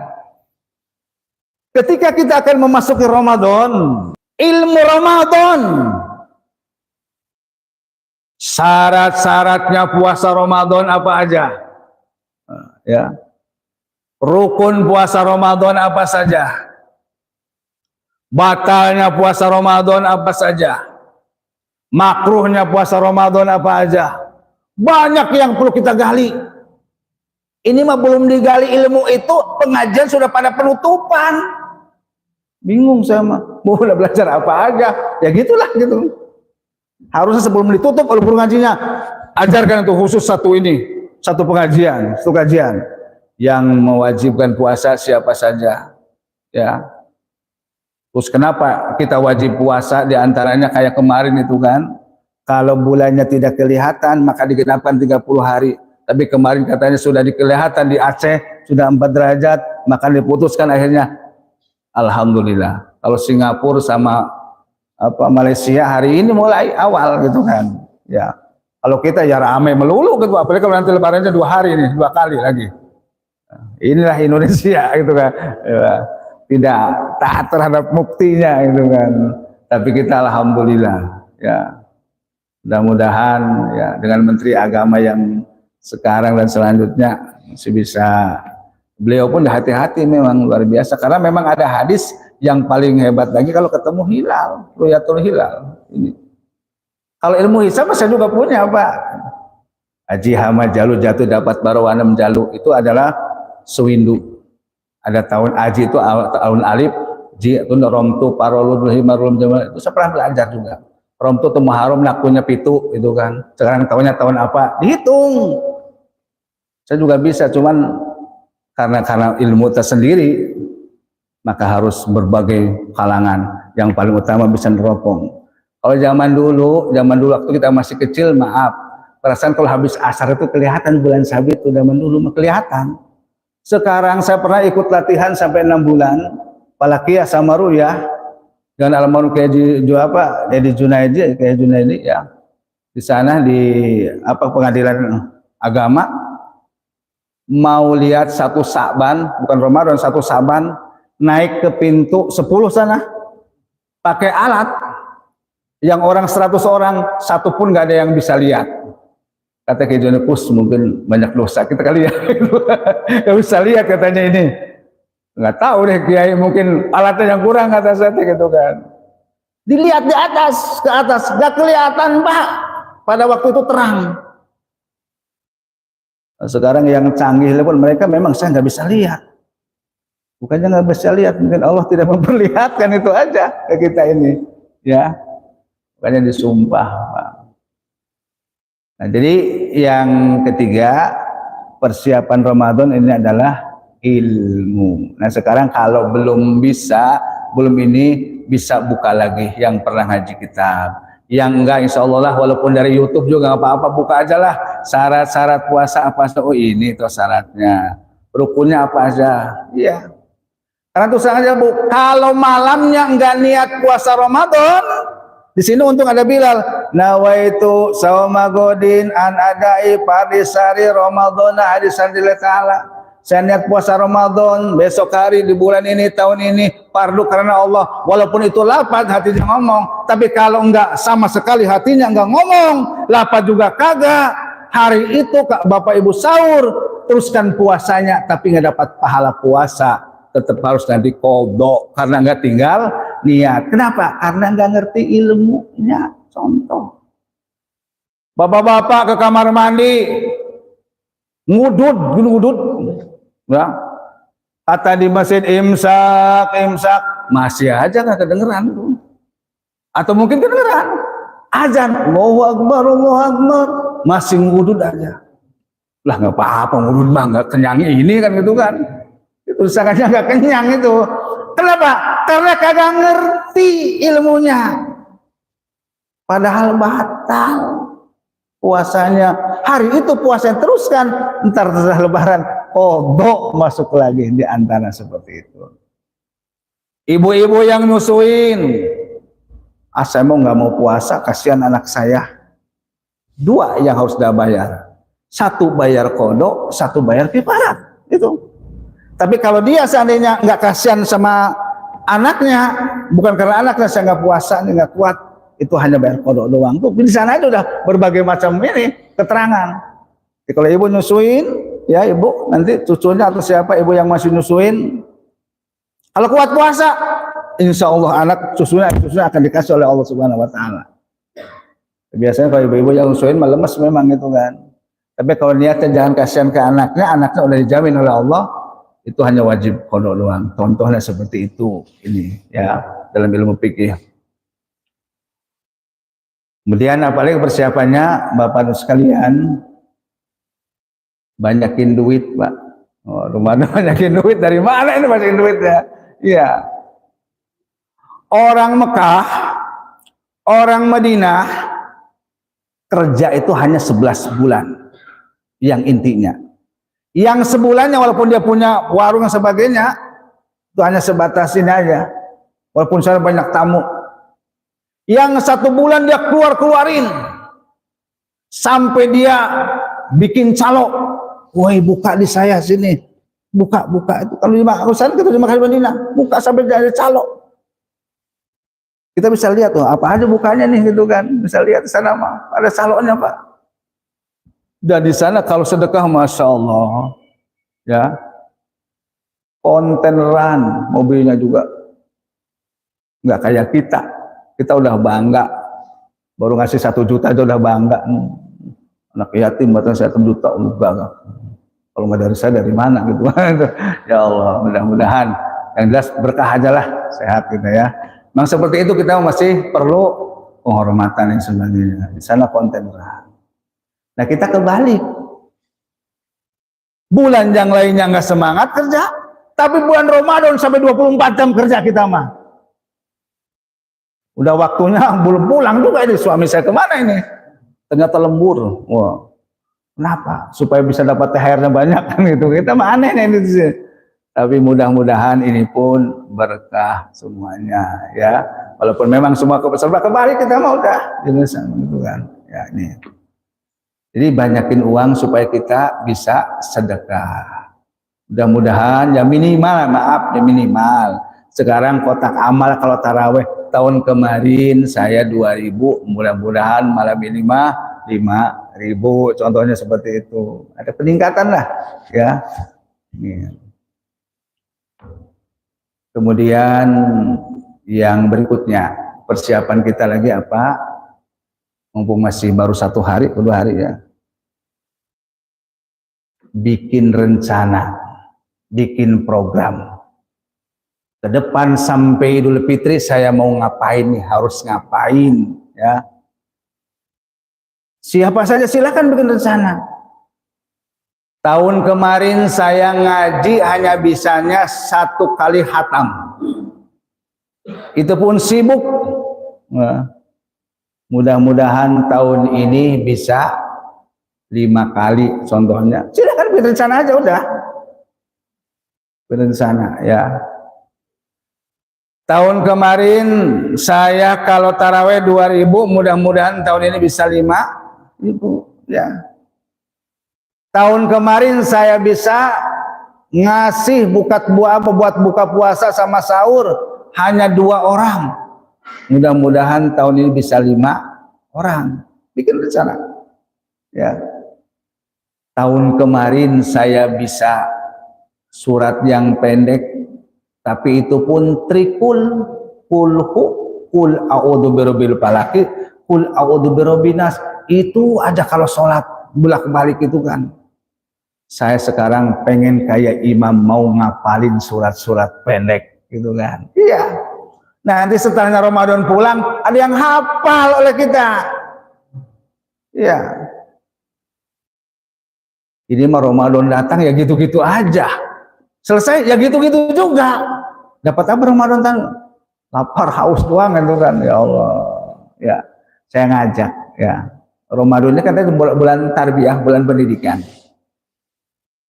S2: Ketika kita akan memasuki Ramadan, ilmu Ramadan, syarat-syaratnya puasa Ramadan apa aja? Ya. Rukun puasa Ramadan apa saja? Batalnya puasa Ramadan apa saja? makruhnya puasa Ramadan apa aja. Banyak yang perlu kita gali. Ini mah belum digali ilmu itu, pengajian sudah pada penutupan. Bingung saya mah, mau belajar apa aja. Ya gitulah gitu. Harusnya sebelum ditutup oleh pengajiannya, ajarkan itu khusus satu pengajian, satu kajian yang mewajibkan puasa siapa saja. Ya. Terus kenapa kita wajib puasa, diantaranya kayak kemarin itu kan, kalau bulannya tidak kelihatan maka digenapkan 30 hari. Tapi kemarin katanya sudah kelihatan di Aceh sudah 4 derajat, maka diputuskan akhirnya. Alhamdulillah. Kalau Singapura sama Malaysia hari ini mulai awal gitu kan. Ya. Kalau kita ya ramai melulu gitu, apalagi kalau nanti lebarannya 2 hari nih, 2 kali lagi. Inilah Indonesia gitu kan. Ya. Tidak taat terhadap muktinya gitu kan, tapi kita alhamdulillah ya, mudah-mudahan ya dengan Menteri Agama yang sekarang dan selanjutnya masih bisa, beliau pun hati-hati memang luar biasa, karena memang ada hadis yang paling hebat lagi kalau ketemu hilal, ru'yatul hilal. Ini kalau ilmu hisab saya juga punya Pak. Haji Hama Jalu jatuh dapat barowana menjalu, itu adalah sewindu. Ada tahun aji itu tahun alif, ji itu romtu parolul himarul jamal, itu saya pernah belajar juga. Romtu itu Muharram nakunya pitu itu kan. Sekarang tahunnya tahun apa? Dihitung. Saya juga bisa, cuman karena ilmu tersendiri maka harus berbagai kalangan. Yang paling utama bisa neropong. Kalau zaman dulu waktu kita masih kecil, maaf, perasaan kalau habis asar itu kelihatan bulan sabit itu zaman dulu kelihatan. Sekarang saya pernah ikut latihan sampai 6 bulan, Falakiyah sama Ruyah dengan almarhum Dedi Junaidi ya. Di sana di pengadilan agama, mau lihat 1 Sa'ban, bukan Ramadan, 1 Sa'ban, naik ke pintu 10 sana pakai alat yang orang 100 orang, 1 pun nggak ada yang bisa lihat. Kata Kiai Jonikus, mungkin banyak dosa kita kali ya, nggak bisa lihat katanya ini. Nggak tahu deh Kiai, mungkin alatnya yang kurang kata saya gitu kan. Dilihat di atas, ke atas, nggak kelihatan Pak. Pada waktu itu terang. Nah, sekarang yang canggih pun mereka memang saya nggak bisa lihat. Bukannya nggak bisa lihat, mungkin Allah tidak memperlihatkan, itu aja ke kita ini. Ya, bukannya disumpah Pak. Nah, jadi yang ketiga, persiapan Ramadan ini adalah ilmu. Nah, sekarang kalau belum bisa buka lagi yang pernah ngaji kitab. Yang enggak, insya Allah lah, walaupun dari YouTube juga nggak apa-apa, buka aja lah. Syarat-syarat puasa apa aja, oh ini tuh syaratnya. Rukunnya apa aja, iya. Karena tuh sengaja Bu, kalau malamnya enggak niat puasa Ramadan, di sini untung ada Bilal. Nawaitu sauma godin an adai fardisari Ramadana hadisan lillahi ta'ala. Saya niat puasa Ramadan besok hari di bulan ini tahun ini fardu karena Allah. Walaupun itu lafaz hatinya ngomong, tapi kalau enggak sama sekali hatinya enggak ngomong, lafaz juga kagak. Hari itu Bapak Ibu sahur, teruskan puasanya tapi enggak dapat pahala puasa. Tetap harus nanti qadha karena enggak tinggal niat. Kenapa? Karena nggak ngerti ilmunya. Contoh, bapak-bapak ke kamar mandi ngudud, ya. Kata di masjid imsak, masih aja nggak kedengeran. Atau mungkin kedengeran azan, Allahu Akbar, masih ngudud aja. Lah nggak apa-apa ngudud mah, nggak kenyang ini kan gitu kan. Itu sangatnya nggak kenyang itu. Kenapa? Karena kagak ngerti ilmunya. Padahal batal puasanya. Hari itu puasanya teruskan, ntar setelah lebaran qadha masuk lagi, di antara seperti itu. Ibu-ibu yang nyusuin, saya mau nggak mau puasa, kasihan anak saya. 2 yang harus dah bayar. 1 bayar qadha, 1 bayar kifarat. Itu. Tapi kalau dia seandainya nggak kasihan sama anaknya, bukan karena anaknya saya nggak puasa, nggak kuat, itu hanya bayar qadha doang. Tuh di sana itu udah berbagai macam ini keterangan. Jadi kalau ibu nyusuin, ya ibu nanti cucunya atau siapa ibu yang masih nyusuin, kalau kuat puasa, insya Allah anak cucunya akan dikasih oleh Allah Subhanahu Wa Taala. Biasanya kalau ibu-ibu yang usuin mah lemes memang itu kan. Tapi kalau niatnya jangan kasihan ke anaknya, anaknya udah dijamin oleh Allah, itu hanya wajib qada doang. Contohnya seperti itu ini ya dalam ilmu fikih. Kemudian apalagi persiapannya Bapak Ibu sekalian, banyakin duit, Pak. Oh, Ramadan banyakin duit dari mana ini banyakin duitnya? Iya. Orang Mekah, orang Madinah kerja itu hanya 11 bulan yang intinya. Yang sebulannya walaupun dia punya warung dan sebagainya, itu hanya sebatas ini aja. Walaupun saya banyak tamu. Yang 1 bulan dia keluarin sampai dia bikin calo. Woi, buka di saya sini. Buka itu kalau di Makassar kita di Madinah, buka sampai dia ada calo. Kita bisa lihat tuh apa aja bukanya nih gitu kan. Bisa lihat di sana mah ada calonya, Pak. Dan di sana kalau sedekah Masya Allah ya, konteneran mobilnya juga nggak kayak kita udah bangga baru ngasih 1 juta aja udah bangga. Anak yatim bahkan 1 juta udah bangga, kalau nggak dari saya dari mana gitu. Ya Allah, mudah-mudahan yang jelas berkah aja lah, sehat gitu ya. Memang seperti itu, kita masih perlu penghormatan yang sebenarnya. Di sana konteneran. Nah kita kebalik, bulan yang lainnya nggak semangat kerja, tapi bulan Ramadan sampai 24 jam kerja kita mah. Udah waktunya belum pulang juga ini, suami saya kemana ini? Ternyata lembur. Wah, kenapa? Supaya bisa dapat THR-nya banyak kan gitu. Kita mah aneh nih ini. Tapi mudah-mudahan ini pun berkah semuanya ya. Walaupun memang semua serba kebalik, kita mau udah jelas gitu kan. Ya ini. Jadi banyakin uang supaya kita bisa sedekah. Mudah-mudahan ya minimal, maaf ya minimal. Sekarang kotak amal kalau taraweh tahun kemarin saya 2.000, mudah-mudahan malam ini mah 5.000. Contohnya seperti itu. Ada peningkatan lah ya. Ini. Kemudian yang berikutnya, persiapan kita lagi apa? Mumpung masih baru 1 hari, 2 hari ya. Bikin rencana, bikin program. Ke depan sampai Idul Fitri saya mau ngapain nih, harus ngapain ya. Siapa saja silakan bikin rencana. Tahun kemarin saya ngaji hanya bisanya 1 kali khatam. Itu pun sibuk. Nah, mudah-mudahan tahun ini bisa 5 kali contohnya. Silakan bikin rencana aja udah. Berencana ya. Tahun kemarin saya kalau taraweh 2.000, mudah-mudahan tahun ini bisa 5.000 ya. Tahun kemarin saya bisa ngasih buat buka puasa sama sahur hanya 2 orang. Mudah-mudahan tahun ini bisa 5 orang. Bikin rencana. Ya. Tahun kemarin saya bisa surat yang pendek, tapi itu pun trikul, kulhu, kul a'udzu birabbil falaq, kul a'udzu birabbin nas. Itu aja kalau sholat bolak-balik itu kan. Saya sekarang pengen kayak imam mau ngapalin surat-surat pendek gitu kan. Iya. Nah, nanti setelahnya Ramadan pulang ada yang hafal oleh kita. Iya. Ini mah Ramadan datang ya gitu-gitu aja. Selesai ya gitu-gitu juga. Dapat apa Ramadan kan? Lapar haus doang itu kan. Ya Allah. Ya, saya ngajak ya. Ramadan ini katanya bulan tarbiyah, bulan pendidikan.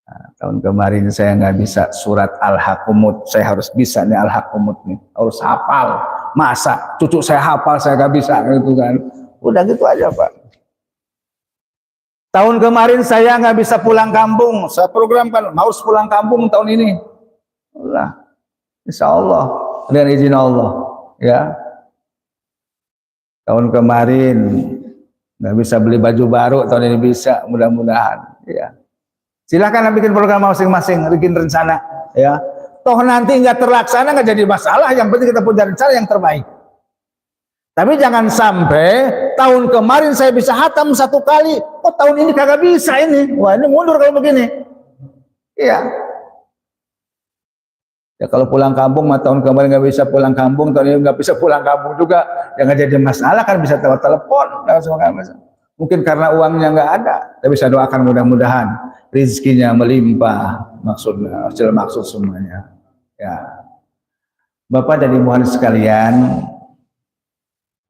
S2: Nah, tahun kemarin saya nggak bisa surat Al-Hakumut, saya harus bisa nih Al-Hakumut nih, harus hafal. Masa cucu saya hafal, saya nggak bisa gitu kan? Udah gitu aja Pak. Tahun kemarin saya nggak bisa pulang kampung, saya programkan harus pulang kampung tahun ini. Udah, Insya Allah dengan izin Allah ya. Tahun kemarin nggak bisa beli baju baru, tahun ini bisa, mudah-mudahan ya. Silahkan bikin program masing-masing, bikin rencana ya. Toh nanti nggak terlaksana nggak jadi masalah, yang penting kita punya rencana yang terbaik. Tapi jangan sampai tahun kemarin saya bisa hatam 1 kali, oh tahun ini kagak bisa ini. Wah, ini mundur kalau begini. Iya. Ya kalau pulang kampung, tahun kemarin nggak bisa pulang kampung, tahun ini nggak bisa pulang kampung juga, jangan jadi masalah, kan bisa telepon. Mungkin karena uangnya nggak ada, tapi saya doakan mudah-mudahan rezekinya melimpah, maksud semuanya. Ya, Bapak dan Ibu sekalian,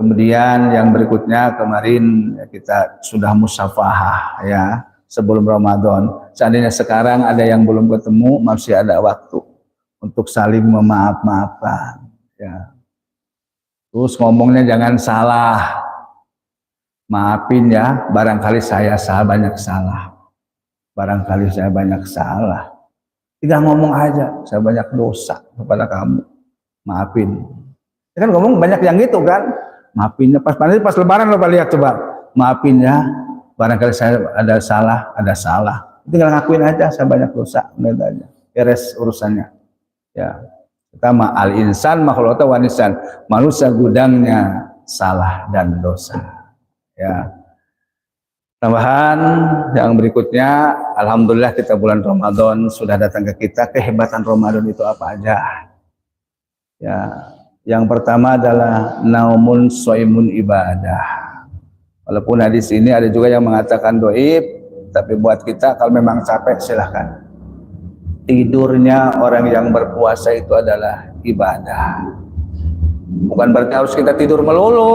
S2: kemudian yang berikutnya kemarin kita sudah musyafahah ya sebelum Ramadan. Seandainya sekarang ada yang belum ketemu, masih ada waktu untuk saling memaaf-maafkan ya. Terus ngomongnya jangan salah, maafin ya, barangkali saya banyak salah, barangkali saya banyak salah, tinggal ngomong aja, saya banyak dosa kepada kamu, maafin. Ya kan ngomong banyak yang gitu kan, maafinnya pas lebaran lo lihat coba, maafin ya, barangkali saya ada salah, tinggal ngakuin aja, saya banyak dosa, aja beres urusannya. Ya, pertama al-insan makhlukata wanisan, manusia gudangnya salah dan dosa. Ya. Tambahan yang berikutnya, alhamdulillah kita bulan Ramadan sudah datang ke kita. Kehebatan Ramadan itu apa aja? Ya, yang pertama adalah naumun soimun ibadah. Walaupun hadis ini ada juga yang mengatakan doib, tapi buat kita kalau memang capek silahkan. Tidurnya orang yang berpuasa itu adalah ibadah. Bukan berarti harus kita tidur melulu.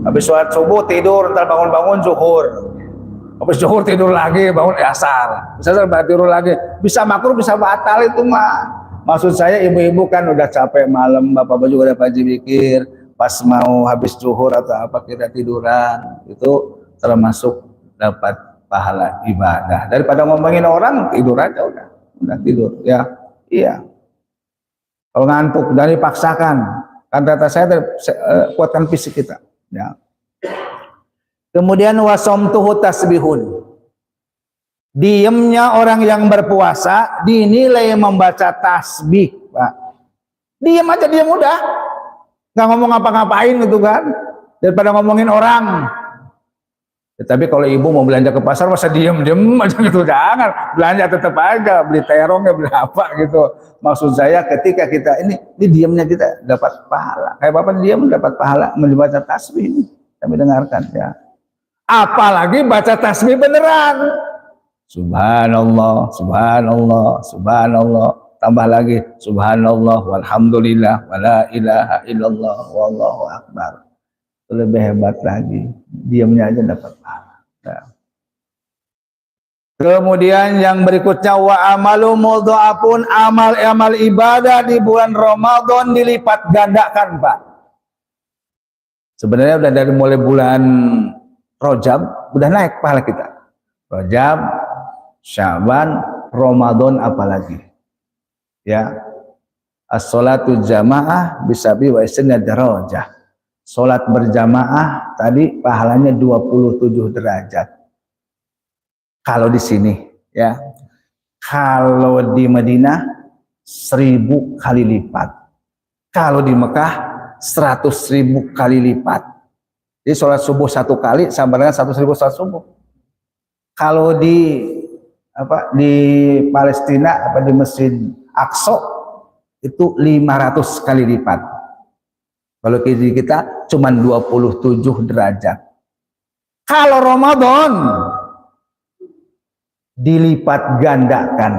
S2: Habis sholat subuh tidur, ntar bangun-bangun zuhur. Habis zuhur tidur lagi, bangun asar. Bisa tidur lagi. Bisa makruh, bisa batal itu mah. Maksud saya ibu-ibu kan udah capek malam, bapak juga udah pagi mikir, pas mau habis zuhur atau apa kita tiduran, itu termasuk dapat pahala ibadah. Daripada ngomongin orang, tidur aja udah tidur ya. Iya. Kalau ngantuk jangan dipaksakan. Kan kata saya kuatkan fisik kita ya. Kemudian wasomtuhu tasbihun. Diamnya orang yang berpuasa dinilai membaca tasbih, Pak. Diam aja, diam udah. Nggak ngomong apa-ngapain gitu kan. Daripada ngomongin orang. Tetapi kalau ibu mau belanja ke pasar masa diem aja gitu, jangan, belanja tetap aja, beli terongnya beli apa gitu. Maksud saya ketika kita ini diamnya kita dapat pahala. Kayak bapak diam dapat pahala membaca tasbih ini. Kami dengarkan ya. Apalagi baca tasbih beneran. Subhanallah, subhanallah, subhanallah. Tambah lagi subhanallah walhamdulillah wala ilaha illallah wallahu akbar. Lebih hebat lagi, diamnya aja dapat pahala. Nah. Kemudian yang berikutnya wa amalu mudha'afun, amal ibadah di bulan Ramadan dilipat gandakan, Pak. Sebenarnya udah dari mulai bulan Rajab udah naik pahala kita. Rajab, Syaban, Ramadan apalagi. Ya. As-sholatu jamaah bisabi wa isna darajah. Sholat berjamaah tadi pahalanya 27 derajat. Kalau di sini ya. Kalau di Madinah 1000 kali lipat. Kalau di Mekah 100.000 kali lipat. Jadi sholat subuh 1 kali sama dengan 100.000 sholat subuh. Kalau di Palestina di Masjid Aqsa itu 500 kali lipat. Kalau kita cuma 27 derajat. Kalau Ramadan dilipat gandakan.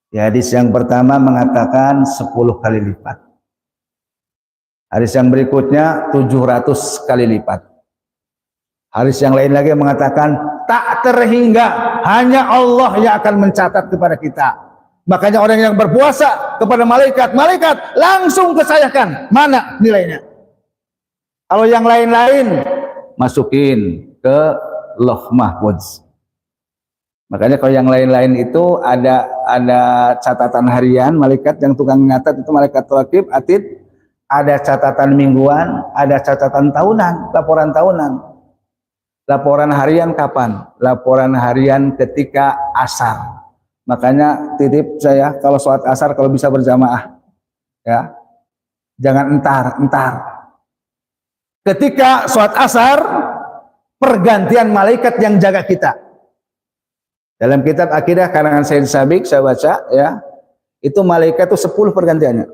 S2: Ya, hadis yang pertama mengatakan 10 kali lipat. Hadis yang berikutnya 700 kali lipat. Hadis yang lain lagi mengatakan tak terhingga, hanya Allah yang akan mencatat kepada kita. Makanya orang yang berpuasa kepada malaikat langsung kesayangkan mana nilainya. Kalau yang lain-lain masukin ke Lauh Mahfuz. Makanya kalau yang lain-lain itu ada catatan harian, malaikat yang tukang nyatat itu malaikat raqib, atid, ada catatan mingguan, ada catatan tahunan, laporan tahunan. Laporan harian kapan? Laporan harian ketika asar. Makanya titip saya kalau sholat asar kalau bisa berjamaah, ya, jangan entar. Ketika sholat asar, pergantian malaikat yang jaga kita. Dalam kitab akidah karangan Sayyid Sabiq saya baca ya, itu malaikat itu 10 pergantiannya.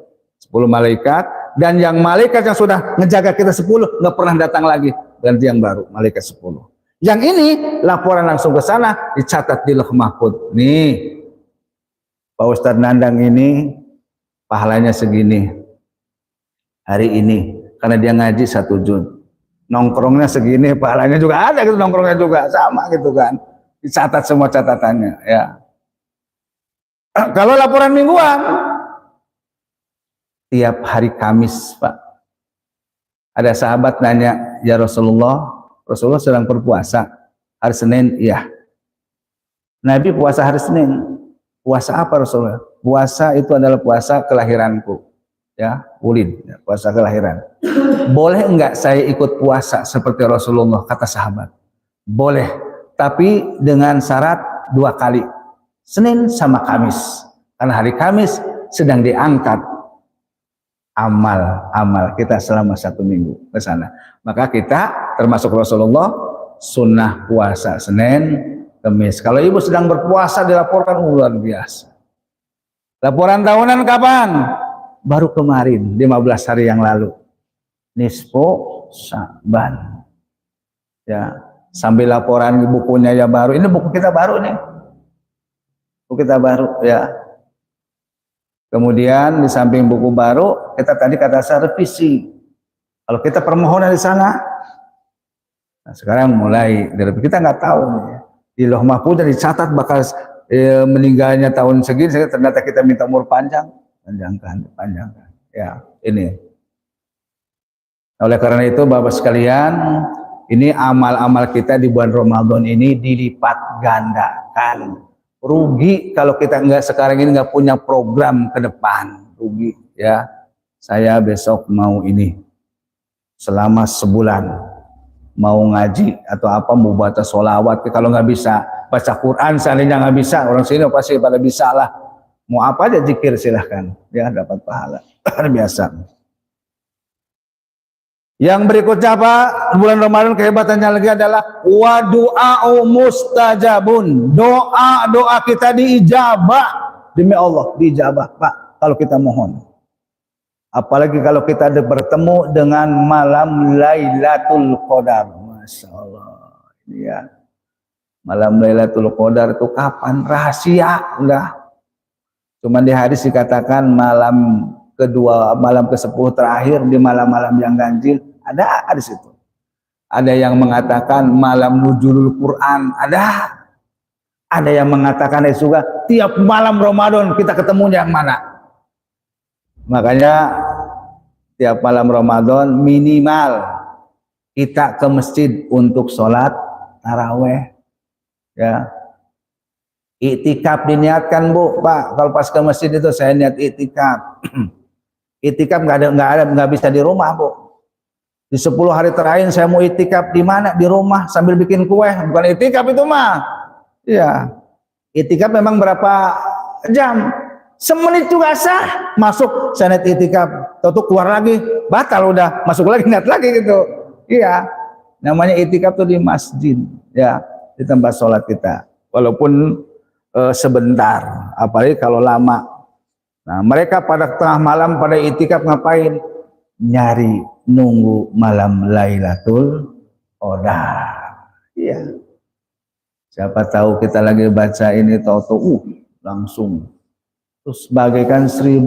S2: 10 malaikat, dan yang malaikat yang sudah ngejaga kita 10 nggak pernah datang lagi, ganti yang baru, malaikat 10. Yang ini laporan langsung ke sana, dicatat di Lauh Mahfuz. Nih, Pak Ustadz Nandang ini pahalanya segini hari ini karena dia ngaji 1 juz. Nongkrongnya segini, pahalanya juga ada gitu, nongkrongnya juga sama gitu kan. Dicatat semua catatannya ya. Kalau laporan mingguan tiap hari Kamis, Pak. Ada sahabat nanya, "Ya Rasulullah, Rasulullah sedang berpuasa hari Senin?" Iya. Nabi puasa hari Senin. Puasa apa Rasulullah? Puasa itu adalah puasa kelahiranku. Ya, ulid, ya, puasa kelahiran. Boleh enggak saya ikut puasa seperti Rasulullah, kata sahabat? Boleh, tapi dengan syarat 2 kali. Senin sama Kamis. Karena hari Kamis sedang diangkat amal kita selama 1 minggu ke sana. Maka kita termasuk Rasulullah sunnah puasa Senin, Kamis. Kalau ibu sedang berpuasa dilaporkan luar biasa. Laporan tahunan kapan? Baru kemarin, 15 hari yang lalu. Nisfu Sya'ban. Ya, sambil laporan bukunya ya baru. Ini buku kita baru nih. Buku kita baru ya. Kemudian di samping buku baru, kita tadi kata saya revisi. Kalau kita permohonan di sana, nah sekarang mulai dari kita nggak tahu nih. Di Lauh Mahfuz dicatat bakal meninggalnya tahun segini, ternyata kita minta umur panjang. Panjangkan. Ya, ini. Oleh karena itu, Bapak sekalian, ini amal-amal kita di bulan Ramadan ini dilipat gandakan. Rugi kalau kita sekarang ini nggak punya program ke depan. Rugi, ya. Saya besok mau ini selama sebulan mau ngaji atau apa, mau baca sholawat. Kalau nggak bisa baca Quran, seandainya nggak bisa, orang sini pasti pada bisa lah. Mau apa aja zikir silahkan, ya dapat pahala. Biasa. Yang berikutnya apa? Bulan Ramadan kehebatannya lagi adalah wa du'a'u mustajabun. Doa kita diijabah. Demi Allah diijabah, Pak, kalau kita mohon. Apalagi kalau kita bertemu dengan malam Lailatul Qadar. Masya Allah. Ya. Malam Lailatul Qadar itu kapan? Rahasia, udah. Cuman di hadis dikatakan malam kedua, malam ke-10 terakhir di malam-malam yang ganjil, ada di situ. Ada yang mengatakan malam nuzulul Quran, ada yang mengatakan juga tiap malam Ramadan kita ketemunya yang mana. Makanya tiap malam Ramadan minimal kita ke masjid untuk sholat taraweh, ya. Iktikaf diniatkan, Bu, Pak. Kalau pas ke masjid itu saya niat iktikaf. Iktikaf nggak bisa di rumah, Bu. Di 10 hari terakhir saya mau iktikaf di mana? Di rumah sambil bikin kue. Bukan iktikaf itu mah. Iya. Iktikaf memang berapa jam? Semenit juga sah. Masuk saya niat iktikaf, tuh keluar lagi, batal udah. Masuk lagi niat lagi gitu. Iya. Namanya iktikaf tuh di masjid, ya, di tempat sholat kita. Walaupun sebentar, apalagi kalau lama. Nah, mereka pada tengah malam pada itikaf ngapain? Nyari, nunggu malam Lailatul Qadar. Iya. Siapa tahu kita lagi baca ini tahu langsung terus bagaikan 1000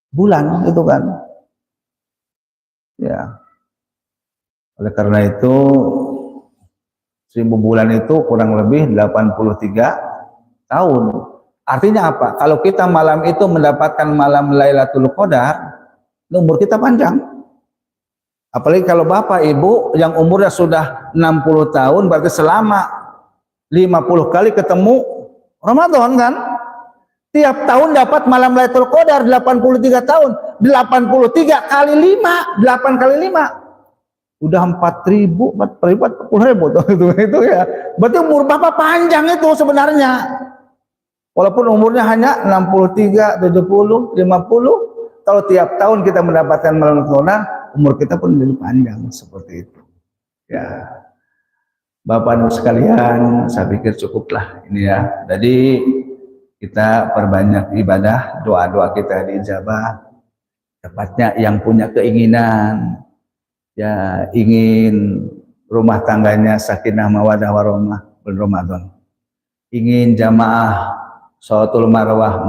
S2: bulan itu kan. Ya. Oleh karena itu 1000 bulan itu kurang lebih 83 tahun. Artinya apa? Kalau kita malam itu mendapatkan malam Lailatul Qadar, umur kita panjang. Apalagi kalau Bapak Ibu yang umurnya sudah 60 tahun, berarti selama 50 kali ketemu Ramadan kan? Tiap tahun dapat malam Lailatul Qadar 83 tahun. 83 kali 5, 8 kali 5. Udah 4.000, 40.000 itu ya. Berarti umur Bapak panjang itu sebenarnya. Walaupun umurnya hanya 63, 70, 50, kalau tiap tahun kita mendapatkan malam Ramadan, umur kita pun lebih panjang seperti itu. Ya, Bapak Ibu sekalian, saya pikir cukuplah ini ya. Jadi kita perbanyak ibadah, doa-doa kita diijabah. Tepatnya yang punya keinginan, ya ingin rumah tangganya sakinah mawadah warahmah bulan Ramadan, ingin jamaah sholatul marwah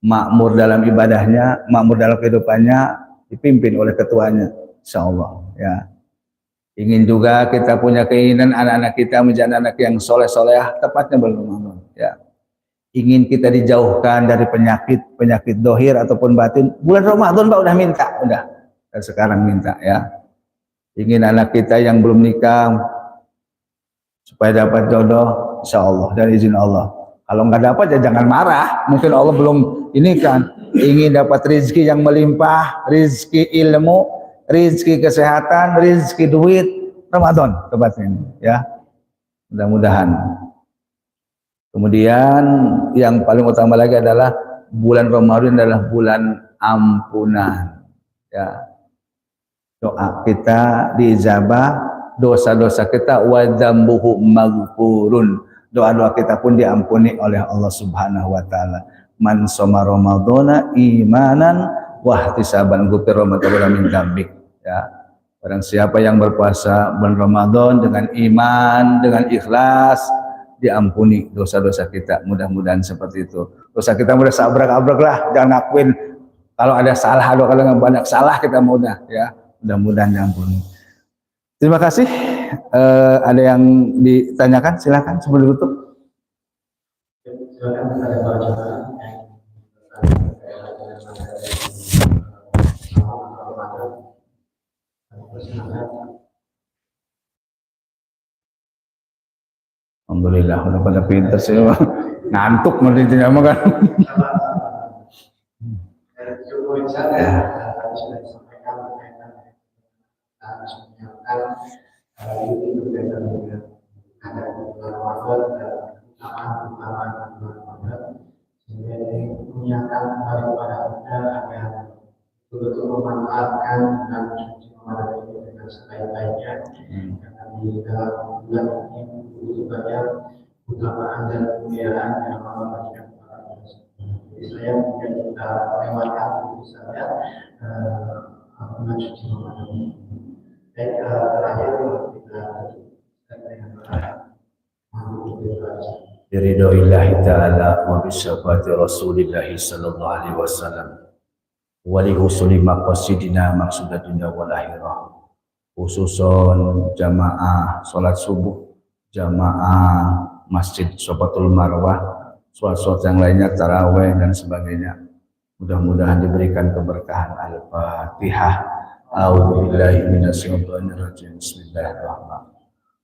S2: makmur dalam ibadahnya, makmur dalam kehidupannya, dipimpin oleh ketuanya, insyaallah ya. Ingin juga kita punya keinginan anak-anak kita menjadi anak yang soleh-solehah, tepatnya bulan Ramadan ya. Ingin kita dijauhkan dari penyakit dohir ataupun batin, bulan Ramadan Pak udah minta, udah dan sekarang minta ya. Ingin anak kita yang belum nikah supaya dapat jodoh, insyaallah dari izin Allah. Kalau nggak dapat ya jangan marah, mungkin Allah belum ini kan. Ingin dapat rezeki yang melimpah, rezeki ilmu, rezeki kesehatan, rezeki duit, Ramadan tepatnya ini ya. Mudah-mudahan. Kemudian yang paling utama lagi adalah bulan Ramadan adalah bulan ampunan ya. Doa kita diijabah, dosa-dosa kita wa dzambuhu maghfurun. Doa-doa kita pun diampuni oleh Allah Subhanahu wa taala. Man shoma ramadhana imanan wa ihtisaban ghufira ma taqaddama min dzambik ya. Barang siapa yang berpuasa bulan Ramadan dengan iman, dengan ikhlas, diampuni dosa-dosa kita. Mudah-mudahan seperti itu. Dosa kita mudah sabrak-abrak lah, jangan ngakuin kalau ada salah, kalau banyak salah kita mudah ya. Mudah-mudahan diampuni. Terima kasih. Ada yang ditanyakan? Silakan sebelum ditutup.
S1: Silakan kepada para jemaah.
S2: Alhamdulillah, udah pada pintar sih, ngantuk nantinya mah kan.
S1: Mengingatkan kepada kita agar betul-betul memanfaatkan dan mencuci Ramadan ini dengan sebaik-baiknya. Karena di dalam bulan ini begitu banyak keutamaan dan kemuliaan yang Allah berikan kepada kita. Jadi saya mungkin kita lewatkan begitu saja mencuci Ramadan ini. Baik, terakhir kita dengan
S2: Biridhoillahi ta'ala wa bisyafaati Rasulillahi sallallahu alaihi wasallam wa li husuli maqasidina maksudatina wal akhirah, khususon jamaah salat subuh, jamaah masjid Sofatul Marwah, sholat-sholat yang lainnya, taraweh dan sebagainya. Mudah-mudahan diberikan keberkahan. Al-Fatihah. A'udzubillahi minasyaitonir rajim. Bismillahirrahmanirrahim.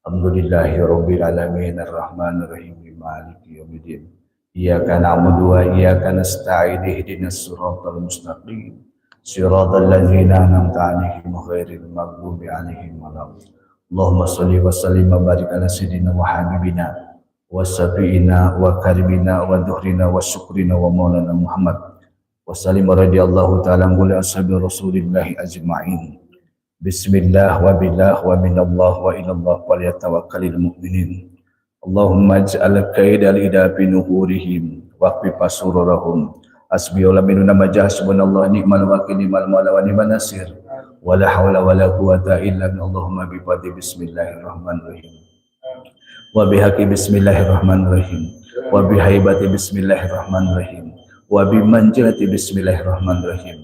S2: Alhamdulillahirabbil alamin arrahmanir rahim maliki yaumiddin. Iyyaka na'budu wa iyyaka nasta'in ihdinas siratal mustaqim. Siratal ladzina an'amta 'alaihim ghairil maghdubi 'alaihim waladdallin. Allahumma shalli wa sallim wa barik ala sayyidina wa habibina wa safiina wa karimina wa dhuhrina wa syukrina wa maulana Muhammad wa sallim radhiyallahu ta'ala an kulli ashabi Rasulillahi ajma'in. Bismillah wa billah wa minallah wa ilallah wa liyatawakkalil mu'minin. Allahumma ij'al kaidal idabi nuhurihim waqfi pasururahum asbiyullah minuna majah subhanallah ni'mal wakil ni'mal mawla wa ni'man nasir wa la hawla wa la quwata illa billah. Allahumma bi fadli bismillahirrahmanirrahim wa bihaqqi bismillahirrahmanirrahim wa bihaibati bismillahirrahmanirrahim wa bimanjilati bismillahirrahmanirrahim.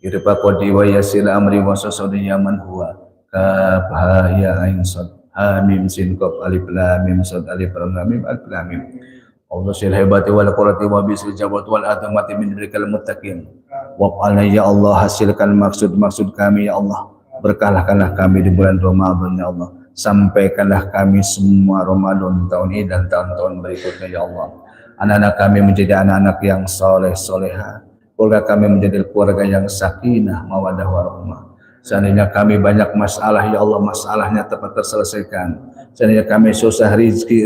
S2: Irfa qadi wa yasil amri wa sasadi yaman huwa kaf ha ya ain sad ha mim sin qaf alif lam mim sad alif lam mim alif lam mim. Allah sil hebati wal qurati wa bisil jabat wal atamati min dzikal muttaqin. Wa qala ya Allah, hasilkan maksud-maksud kami ya Allah. Berkahkanlah kami di bulan Ramadan ya Allah. Sampaikanlah kami semua Ramadan tahun ini dan tahun-tahun berikutnya ya Allah. Anak-anak kami menjadi anak-anak yang soleh-solehah. Keluarga kami menjadi keluarga yang sakinah, mawadah warahmah. Seandainya kami banyak masalah, ya Allah, masalahnya tepat terselesaikan. Seandainya kami susah rizki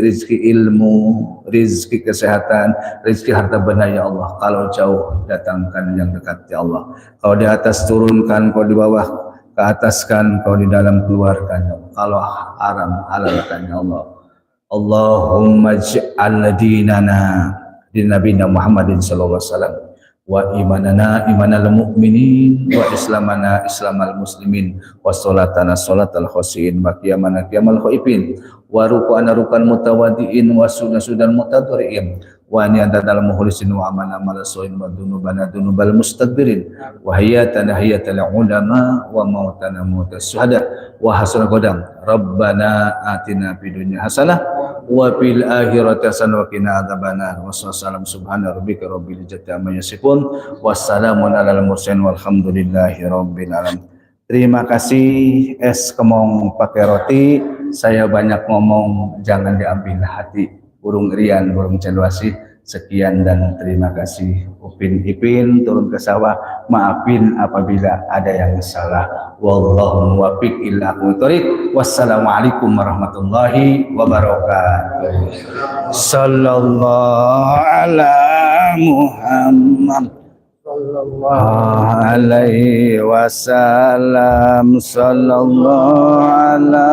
S2: ilmu, rizki kesehatan, rizki harta benda, ya Allah. Kalau jauh, datangkan yang dekat, ya Allah. Kalau di atas turunkan, kalau di bawah ke ataskan Kau di dalam keluarganya, kalau haram halalkan ya Allah. Allahumma ij'al dinana di Nabi Muhammadin sallallahu alaihi wasallam wa imanana imanal mu'minin wa islamana islamal muslimin wa salatana salatal khosyin wa qiyamana qiyamal khaifin wa ruku'ana rukan mutawadiin wa sunan mutadariin wa ni'adatal mukhlisin wa amana malasoin wa dunubana dunubal mustaqbirin wa hayatana hayatal ulama wa mautana mautas syuhada wa hasanah qadam rabbana atina fid dunya hasanah wa fil akhirati hasanah wa qina adzabannar wa sallam subhana rabbika rabbil izzati amma yasifun wassalamun alal mursalin walhamdulillahi rabbil alamin. Terima kasih es kemong pakai roti. Saya banyak ngomong, jangan diambil hati. Burung Rian, burung Cendrawasih. Sekian dan terima kasih. Upin Ipin turun ke sawah. Maafin apabila ada yang salah. Wallahu muwaffiq ila aqwamit thoriq. Wassalamualaikum warahmatullahi wabarakatuh. Sallallahu ala Muhammad sallallahu alaihi wasallam. Sallallahu ala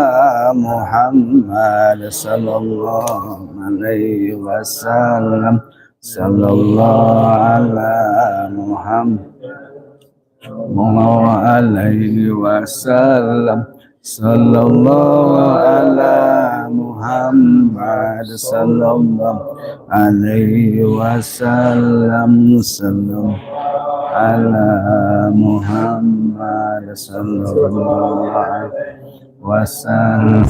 S2: Muhammad sallallahu alaihi wasallam. Sallallahu ala Muhammad alaihi wasallam. Sallallahu ala Muhammad sallallahu alaihi wasallam. Sallallahu ala Muhammad sallallahu alaihi wasallam.